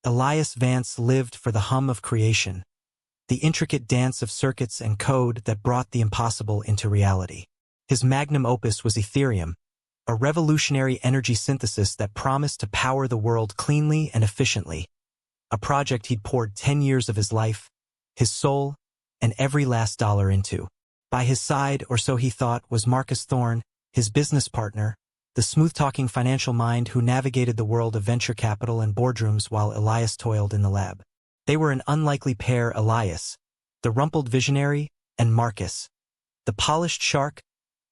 Elias Vance lived for the hum of creation, the intricate dance of circuits and code that brought the impossible into reality. His magnum opus was Ethereum, a revolutionary energy synthesis that promised to power the world cleanly and efficiently, a project he'd poured 10 years of his life, his soul, and every last dollar into. By his side, or so he thought, was Marcus Thorne, his business partner, the smooth-talking financial mind who navigated the world of venture capital and boardrooms while Elias toiled in the lab. They were an unlikely pair, Elias, the rumpled visionary, and Marcus, the polished shark,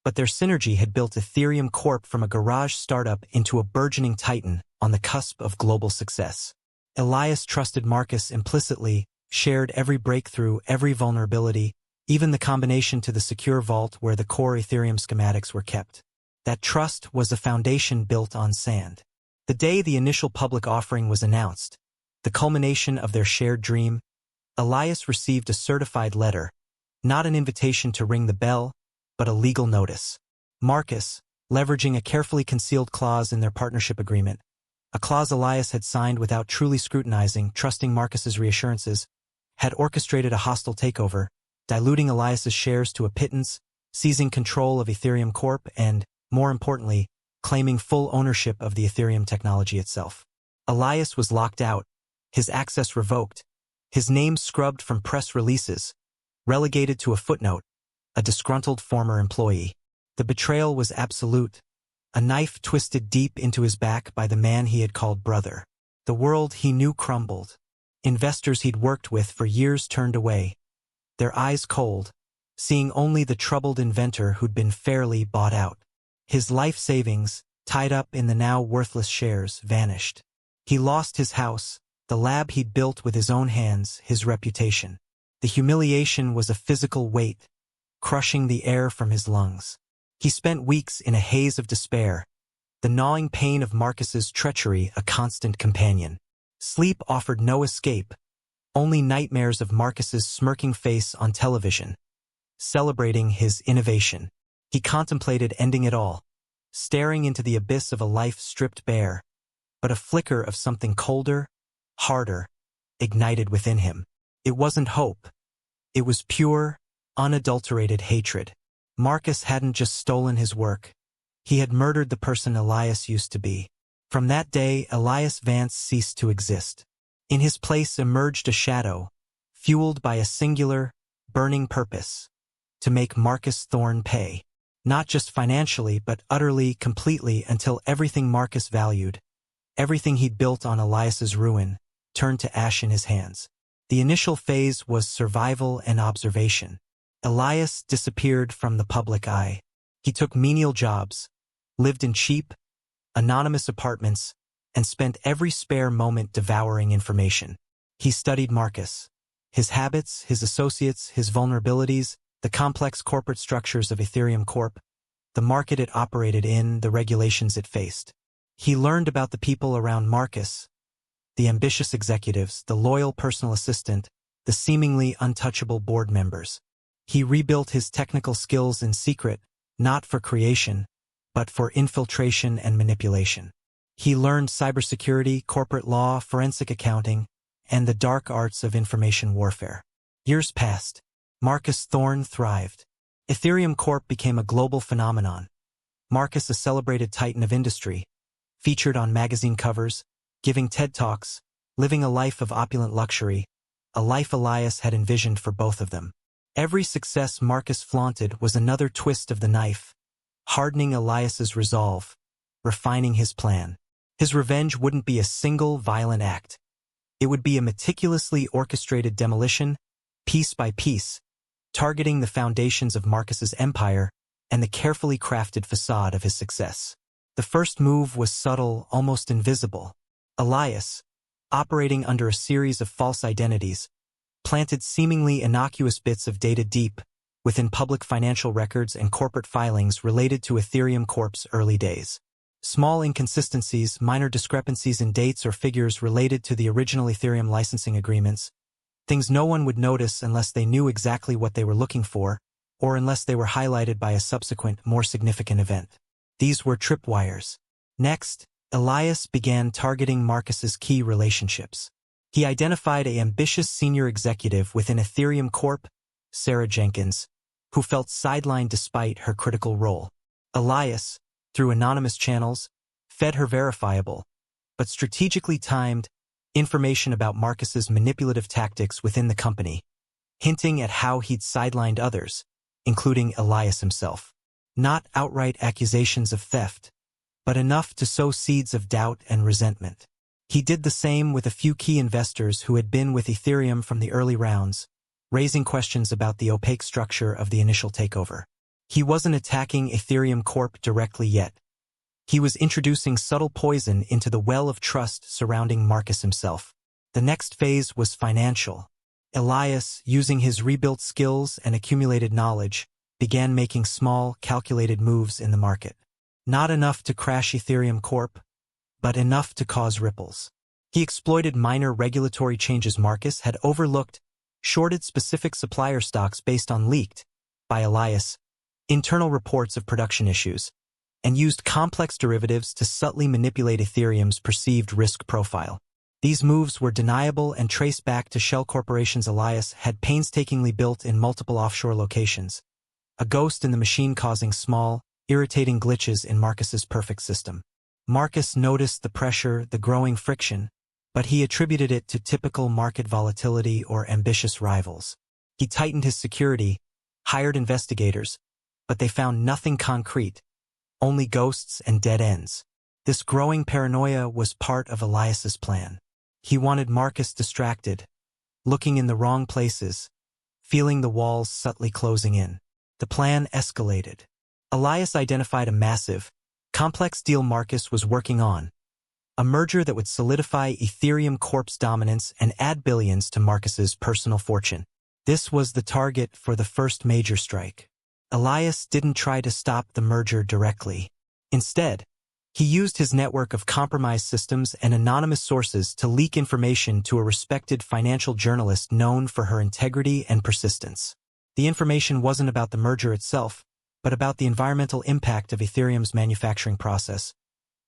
but their synergy had built Ethereum Corp from a garage startup into a burgeoning titan on the cusp of global success. Elias trusted Marcus implicitly, shared every breakthrough, every vulnerability, even the combination to the secure vault where the core Ethereum schematics were kept. That trust was a foundation built on sand. The day the initial public offering was announced, the culmination of their shared dream, Elias received a certified letter, not an invitation to ring the bell, but a legal notice. Marcus, leveraging a carefully concealed clause in their partnership agreement, a clause Elias had signed without truly scrutinizing, trusting Marcus's reassurances, had orchestrated a hostile takeover, diluting Elias's shares to a pittance, seizing control of Ethereum Corp, and, more importantly, claiming full ownership of the Ethereum technology itself. Elias was locked out, his access revoked, his name scrubbed from press releases, relegated to a footnote, a disgruntled former employee. The betrayal was absolute, a knife twisted deep into his back by the man he had called brother. The world he knew crumbled. Investors he'd worked with for years turned away, their eyes cold, seeing only the troubled inventor who'd been fairly bought out. His life savings, tied up in the now worthless shares, vanished. He lost his house, the lab he'd built with his own hands, his reputation. The humiliation was a physical weight, crushing the air from his lungs. He spent weeks in a haze of despair, the gnawing pain of Marcus's treachery a constant companion. Sleep offered no escape, only nightmares of Marcus's smirking face on television, celebrating his innovation. He contemplated ending it all, staring into the abyss of a life stripped bare, but a flicker of something colder, harder, ignited within him. It wasn't hope. It was pure, unadulterated hatred. Marcus hadn't just stolen his work. He had murdered the person Elias used to be. From that day, Elias Vance ceased to exist. In his place emerged a shadow, fueled by a singular, burning purpose, to make Marcus Thorne pay. Not just financially, but utterly, completely, until everything Marcus valued, everything he'd built on Elias's ruin, turned to ash in his hands. The initial phase was survival and observation. Elias disappeared from the public eye. He took menial jobs, lived in cheap, anonymous apartments, and spent every spare moment devouring information. He studied Marcus, his habits, his associates, his vulnerabilities, the complex corporate structures of Ethereum Corp, the market it operated in, the regulations it faced. He learned about the people around Marcus, the ambitious executives, the loyal personal assistant, the seemingly untouchable board members. He rebuilt his technical skills in secret, not for creation, but for infiltration and manipulation. He learned cybersecurity, corporate law, forensic accounting, and the dark arts of information warfare. Years passed. Marcus Thorne thrived. Ethereum Corp became a global phenomenon. Marcus, a celebrated titan of industry, featured on magazine covers, giving TED Talks, living a life of opulent luxury, a life Elias had envisioned for both of them. Every success Marcus flaunted was another twist of the knife, hardening Elias's resolve, refining his plan. His revenge wouldn't be a single violent act. It would be a meticulously orchestrated demolition, piece by piece, targeting the foundations of Marcus's empire and the carefully crafted facade of his success. The first move was subtle, almost invisible. Elias, operating under a series of false identities, planted seemingly innocuous bits of data deep within public financial records and corporate filings related to Ethereum Corp's early days. Small inconsistencies, minor discrepancies in dates or figures related to the original Ethereum licensing agreements, things no one would notice unless they knew exactly what they were looking for, or unless they were highlighted by a subsequent, more significant event. These were tripwires. Next, Elias began targeting Marcus's key relationships. He identified an ambitious senior executive within Ethereum Corp, Sarah Jenkins, who felt sidelined despite her critical role. Elias, through anonymous channels, fed her verifiable, but strategically timed, information about Marcus's manipulative tactics within the company, hinting at how he'd sidelined others, including Elias himself. Not outright accusations of theft, but enough to sow seeds of doubt and resentment. He did the same with a few key investors who had been with Ethereum from the early rounds, raising questions about the opaque structure of the initial takeover. He wasn't attacking Ethereum Corp directly yet. He was introducing subtle poison into the well of trust surrounding Marcus himself. The next phase was financial. Elias, using his rebuilt skills and accumulated knowledge, began making small, calculated moves in the market. Not enough to crash Ethereum Corp, but enough to cause ripples. He exploited minor regulatory changes Marcus had overlooked, shorted specific supplier stocks based on leaked, by Elias, internal reports of production issues, and used complex derivatives to subtly manipulate Ethereum's perceived risk profile. These moves were deniable and traced back to shell corporations Elias had painstakingly built in multiple offshore locations, a ghost in the machine causing small, irritating glitches in Marcus's perfect system. Marcus noticed the pressure, the growing friction, but he attributed it to typical market volatility or ambitious rivals. He tightened his security, hired investigators, but they found nothing concrete, only ghosts and dead ends. This growing paranoia was part of Elias's plan. He wanted Marcus distracted, looking in the wrong places, feeling the walls subtly closing in. The plan escalated. Elias identified a massive, complex deal Marcus was working on, a merger that would solidify Ethereum Corp's dominance and add billions to Marcus's personal fortune. This was the target for the first major strike. Elias didn't try to stop the merger directly. Instead, he used his network of compromised systems and anonymous sources to leak information to a respected financial journalist known for her integrity and persistence. The information wasn't about the merger itself, but about the environmental impact of Ethereum's manufacturing process,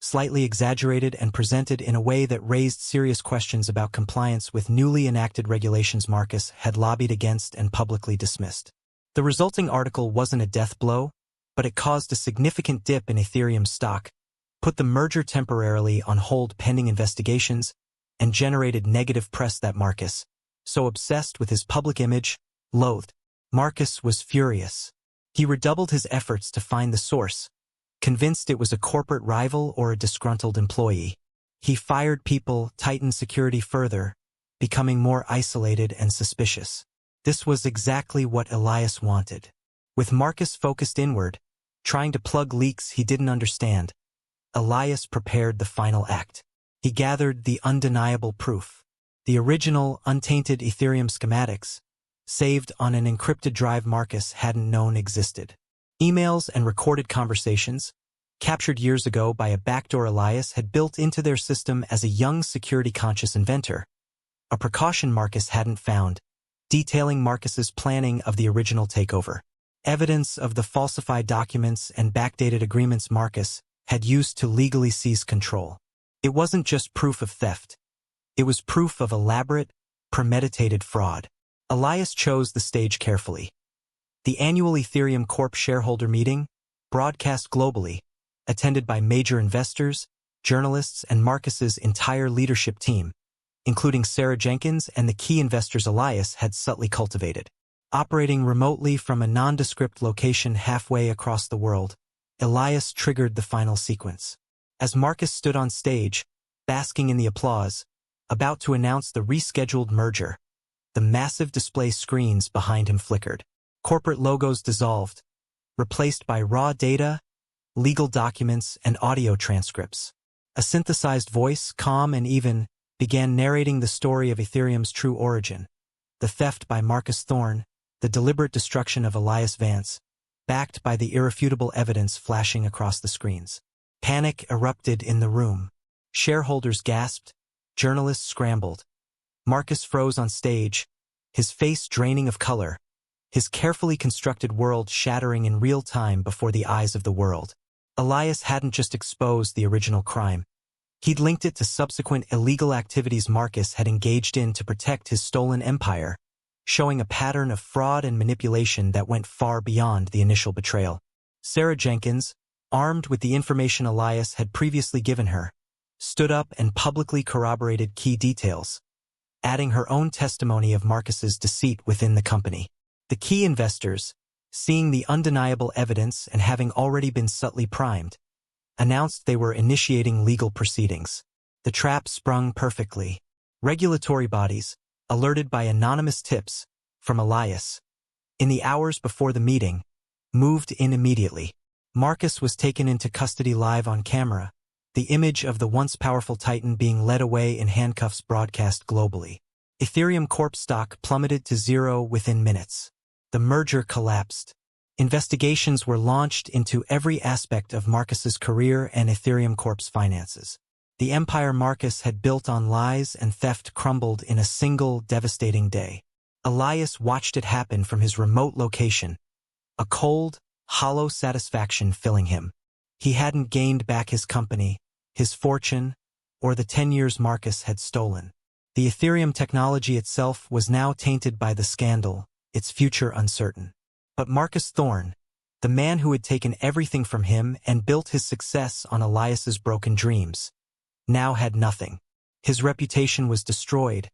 slightly exaggerated and presented in a way that raised serious questions about compliance with newly enacted regulations Marcus had lobbied against and publicly dismissed. The resulting article wasn't a death blow, but it caused a significant dip in Ethereum's stock, put the merger temporarily on hold pending investigations, and generated negative press that Marcus, so obsessed with his public image, loathed. Marcus was furious. He redoubled his efforts to find the source, convinced it was a corporate rival or a disgruntled employee. He fired people, tightened security further, becoming more isolated and suspicious. This was exactly what Elias wanted. With Marcus focused inward, trying to plug leaks he didn't understand, Elias prepared the final act. He gathered the undeniable proof. The original, untainted Ethereum schematics, saved on an encrypted drive Marcus hadn't known existed. Emails and recorded conversations, captured years ago by a backdoor Elias had built into their system as a young security-conscious inventor, a precaution Marcus hadn't found, detailing Marcus's planning of the original takeover. Evidence of the falsified documents and backdated agreements Marcus had used to legally seize control. It wasn't just proof of theft. It was proof of elaborate, premeditated fraud. Elias chose the stage carefully. The annual Ethereum Corp shareholder meeting, broadcast globally, attended by major investors, journalists, and Marcus's entire leadership team, including Sarah Jenkins and the key investors Elias had subtly cultivated. Operating remotely from a nondescript location halfway across the world, Elias triggered the final sequence. As Marcus stood on stage, basking in the applause, about to announce the rescheduled merger, the massive display screens behind him flickered. Corporate logos dissolved, replaced by raw data, legal documents, and audio transcripts. A synthesized voice, calm and even, began narrating the story of Ethereum's true origin, the theft by Marcus Thorne, the deliberate destruction of Elias Vance, backed by the irrefutable evidence flashing across the screens. Panic erupted in the room. Shareholders gasped, journalists scrambled. Marcus froze on stage, his face draining of color, his carefully constructed world shattering in real time before the eyes of the world. Elias hadn't just exposed the original crime. He'd linked it to subsequent illegal activities Marcus had engaged in to protect his stolen empire, showing a pattern of fraud and manipulation that went far beyond the initial betrayal. Sarah Jenkins, armed with the information Elias had previously given her, stood up and publicly corroborated key details, adding her own testimony of Marcus's deceit within the company. The key investors, seeing the undeniable evidence and having already been subtly primed, announced they were initiating legal proceedings. The trap sprung perfectly. Regulatory bodies, alerted by anonymous tips from Elias, in the hours before the meeting, moved in immediately. Marcus was taken into custody live on camera, the image of the once powerful titan being led away in handcuffs broadcast globally. Ethereum Corp stock plummeted to zero within minutes. The merger collapsed. Investigations were launched into every aspect of Marcus's career and Ethereum Corp's finances. The empire Marcus had built on lies and theft crumbled in a single devastating day. Elias watched it happen from his remote location, a cold, hollow satisfaction filling him. He hadn't gained back his company, his fortune, or the 10 years Marcus had stolen. The Ethereum technology itself was now tainted by the scandal, its future uncertain. But Marcus Thorne, the man who had taken everything from him and built his success on Elias's broken dreams, now had nothing. His reputation was destroyed,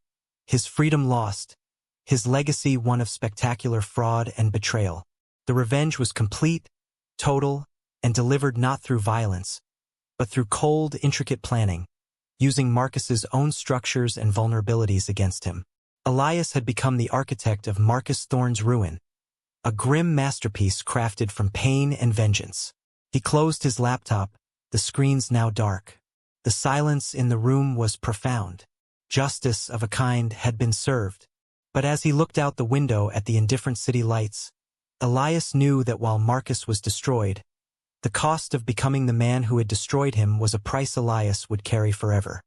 his freedom lost, his legacy one of spectacular fraud and betrayal. The revenge was complete, total, and delivered not through violence, but through cold, intricate planning, using Marcus's own structures and vulnerabilities against him. Elias had become the architect of Marcus Thorne's ruin, a grim masterpiece crafted from pain and vengeance. He closed his laptop, the screens now dark. The silence in the room was profound. Justice of a kind had been served. But as he looked out the window at the indifferent city lights, Elias knew that while Marcus was destroyed, the cost of becoming the man who had destroyed him was a price Elias would carry forever.